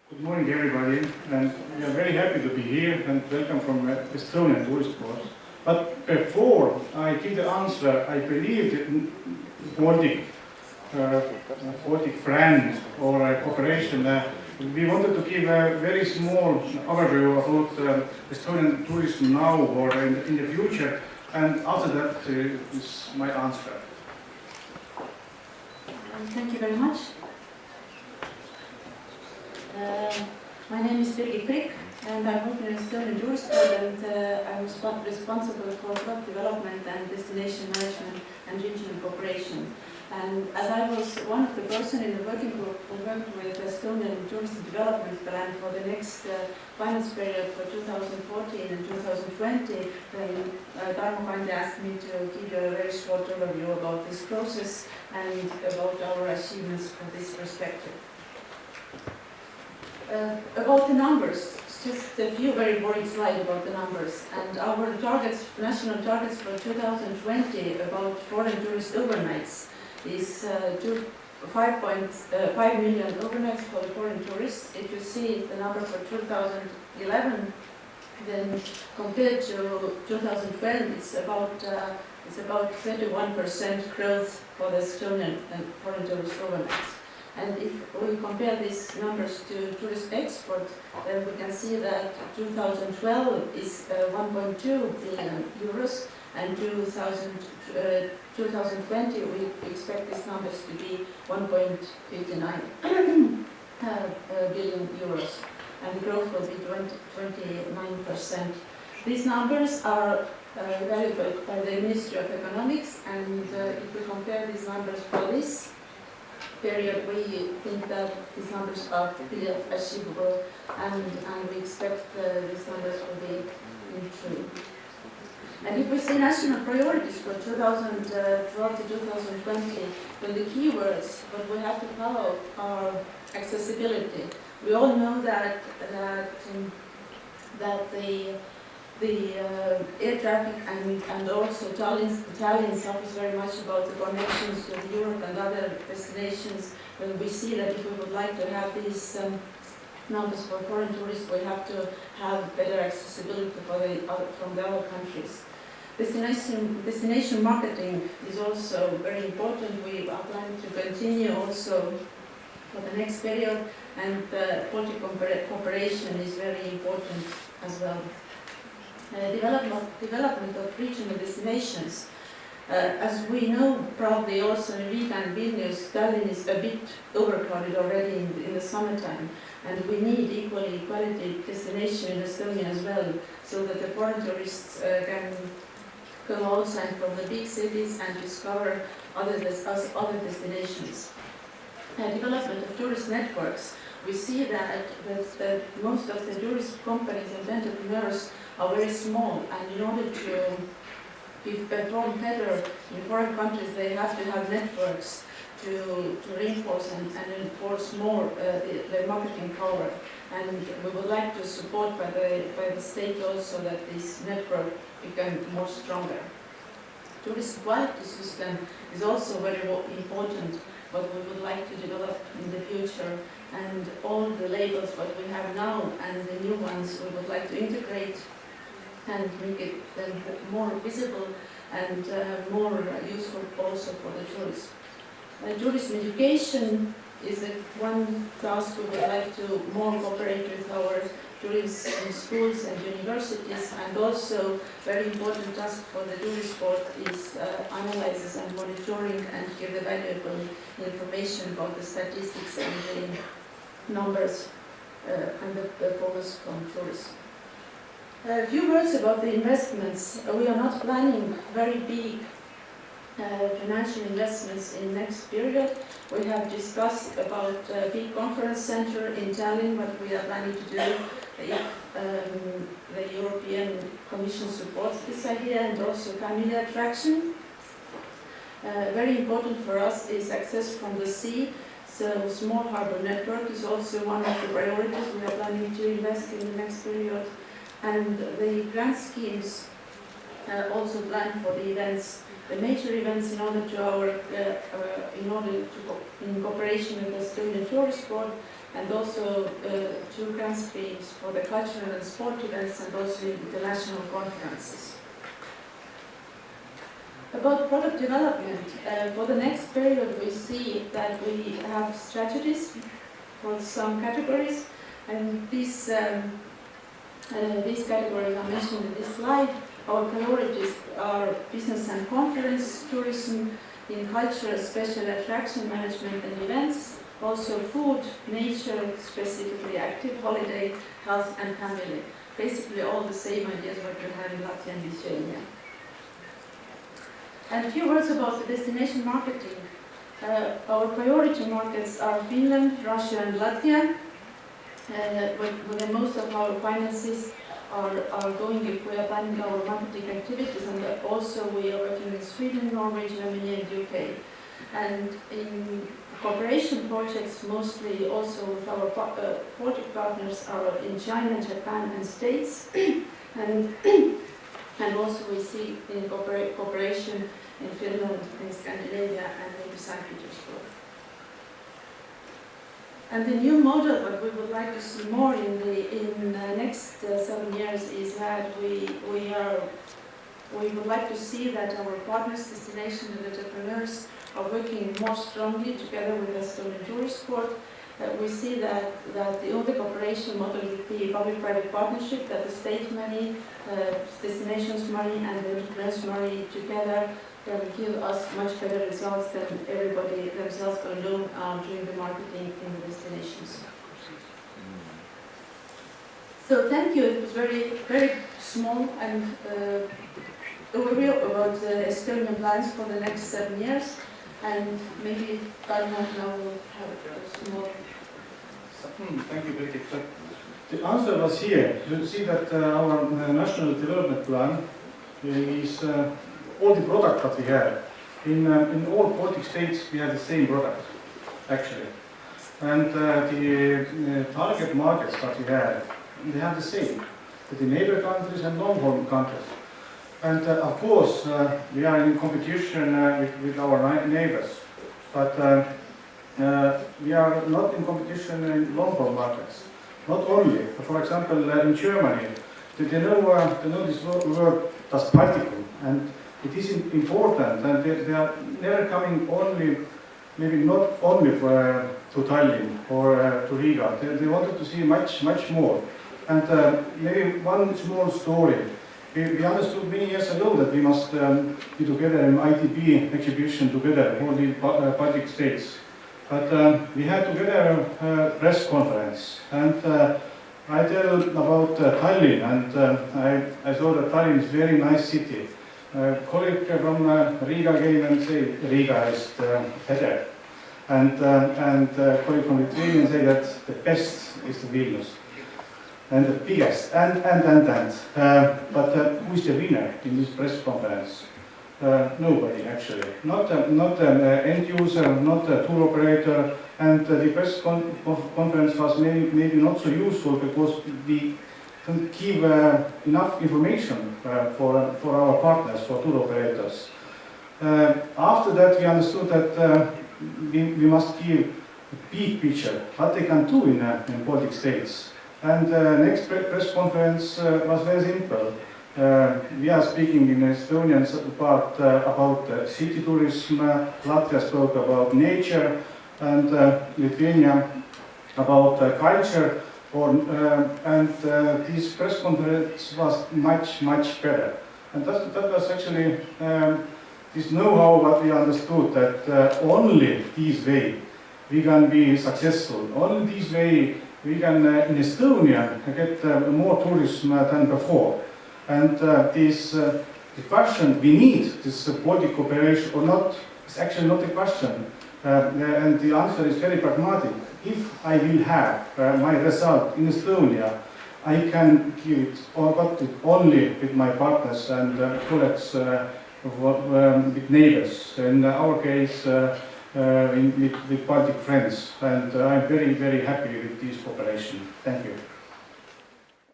Good morning, everybody, and we are very happy to be here and welcome from Estonian tourist board. But before I give the answer, I believe the Baltic brand or cooperation, we wanted to give a very small overview about Estonian tourism now or in the future, and after that is my answer. Thank you very much. My name is Birgit Prikk, and I work in Estonian Tourist Board, and I'm responsible for club development and destination management and regional cooperation. And as I was one of the persons in the working group who worked with Estonian Tourism Development Plan for the next finance period for 2014 and 2020, then Tarmo asked me to give you a very short overview about this process and about our achievements from this perspective. About the numbers, just a few very boring slides about the numbers. And our targets, national targets for 2020 about foreign tourist overnights is 5 million overnights for the foreign tourists. If you see the number for 2011, then compared to 2012, it's about 31% growth for the Estonian foreign tourist overnights. And if we compare these numbers to tourist export, then we can see that 2012 is 1.2 billion euros, and 2020 we expect these numbers to be 1.59 billion euros, and the growth will be 29%. These numbers are evaluated by the Ministry of Economics, and if we compare these numbers for this period, we think that these numbers are really achievable, and we expect these numbers will be true. And if we see national priorities for 2012 to 2020, then the keywords that we have to follow are accessibility. We all know that the air traffic and also Tallinn suffers very much about the connections to Europe and other destinations. When we see that if we would like to have these numbers for foreign tourists, we have to have better accessibility from the other countries. Destination marketing is also very important. We are planning to continue also for the next period, and Baltic cooperation is very important as well. Development of regional destinations. As we know, probably also in Riga and Vilnius, Tallinn is a bit overcrowded already in the summertime, and we need equally quality destination in Estonia as well, so that the foreign tourists can come outside from the big cities and discover other destinations. Development of tourist networks. We see that most of the tourist companies and entrepreneurs are very small, and in order to perform better in foreign countries, they have to have networks to reinforce and enforce more their marketing power. And we would like to support by the state also that this network become more stronger. Tourist quality system is also very important, what we would like to develop in the future. And all the labels what we have now and the new ones we would like to integrate and make it more visible and more useful also for the tourists. Tourism education is one task we would like to more cooperate with our tourists in schools and universities, and also very important task for the tourist board is analysis and monitoring and give the valuable information about the statistics and the numbers and the performance from tourists. A few words about the investments. We are not planning very big financial investments in next period. We have discussed about a big conference center in Tallinn, what we are planning to do if the European Commission supports this idea, and also family attraction. Very important for us is access from the sea. So small harbor network is also one of the priorities we are planning to invest in the next period. And the grant schemes also plan for the events, the major events, in cooperation with the Estonian Tourist Board. and also 2 grand screens for the cultural and sport events and also international conferences. About product development, for the next period we see that we have strategies for some categories, and these categories are mentioned in this slide. Our priorities are business and conference, tourism, in culture, special attraction management and events, also food, nature, specifically active holiday, health and family. Basically all the same ideas what we have in Latvia and Lithuania. And a few words about the destination marketing. Our priority markets are Finland, Russia and Latvia, where most of our finances are going if we are planning our marketing activities, and also we are working in Sweden, Norway, Germany and UK. And in cooperation projects, mostly also with our project partners are in China, Japan and States. And also we see in cooperation in Finland, in Scandinavia and in St. Petersburg. And the new model, what we would like to see more in the next 7 years, is that we would like to see that our partners, destination and entrepreneurs are working more strongly together with the Estonian Tourist Board. We see that the only cooperation model would be public-private partnership, that the state money, destinations money and the entrepreneurs money together will give us much better results than everybody themselves alone doing the marketing in the destinations. So thank you. It was very small and overview about the Estonian plans for the next 7 years. And maybe Tarmo now will have some more. Thank you, Birgit. The answer was here. You see that our national development plan is all the product that we have. In all Baltic states we have the same product, actually. And the target markets that we have, they have the same. The neighbor countries and non-home countries. And of course, we are in competition with our neighbors, but we are not in competition in long-haul markets. Not only, for example, in Germany, they know this word as Baltikum, and it is important, and they are never coming only, maybe not only to Tallinn or to Riga. They wanted to see much more. And maybe one small story. We understood many years ago that we must be together in ITB exhibition together, all the Baltic states. But we had together a press conference, and I tell about Tallinn, and I thought that Tallinn is a very nice city. Colleague from Riga came and said Riga is better, and colleague from Lithuania said that the best is the Vilnius. And the biggest, but who is the winner in this press conference? Nobody, actually. Not an end user, not a tour operator, and the press conference was maybe not so useful because we don't give enough information for our partners, for tour operators. After that, we understood that we must give a big picture, what they can do in Baltic states. And next press conference was very simple. We are speaking in Estonian part about city tourism, Latvia spoke about nature, and Lithuania about culture. And this press conference was much better. And that was actually this know-how what we understood, that only this way we can be successful. Only this way we can, in Estonia, get more tourism than before. And the question we need this Baltic cooperation or not is actually not a question. And the answer is very pragmatic. If I will have my result in Estonia, I can give it or got it only with my partners and colleagues, with neighbors. In our case, with Baltic friends, and I'm very happy with this cooperation. Thank you.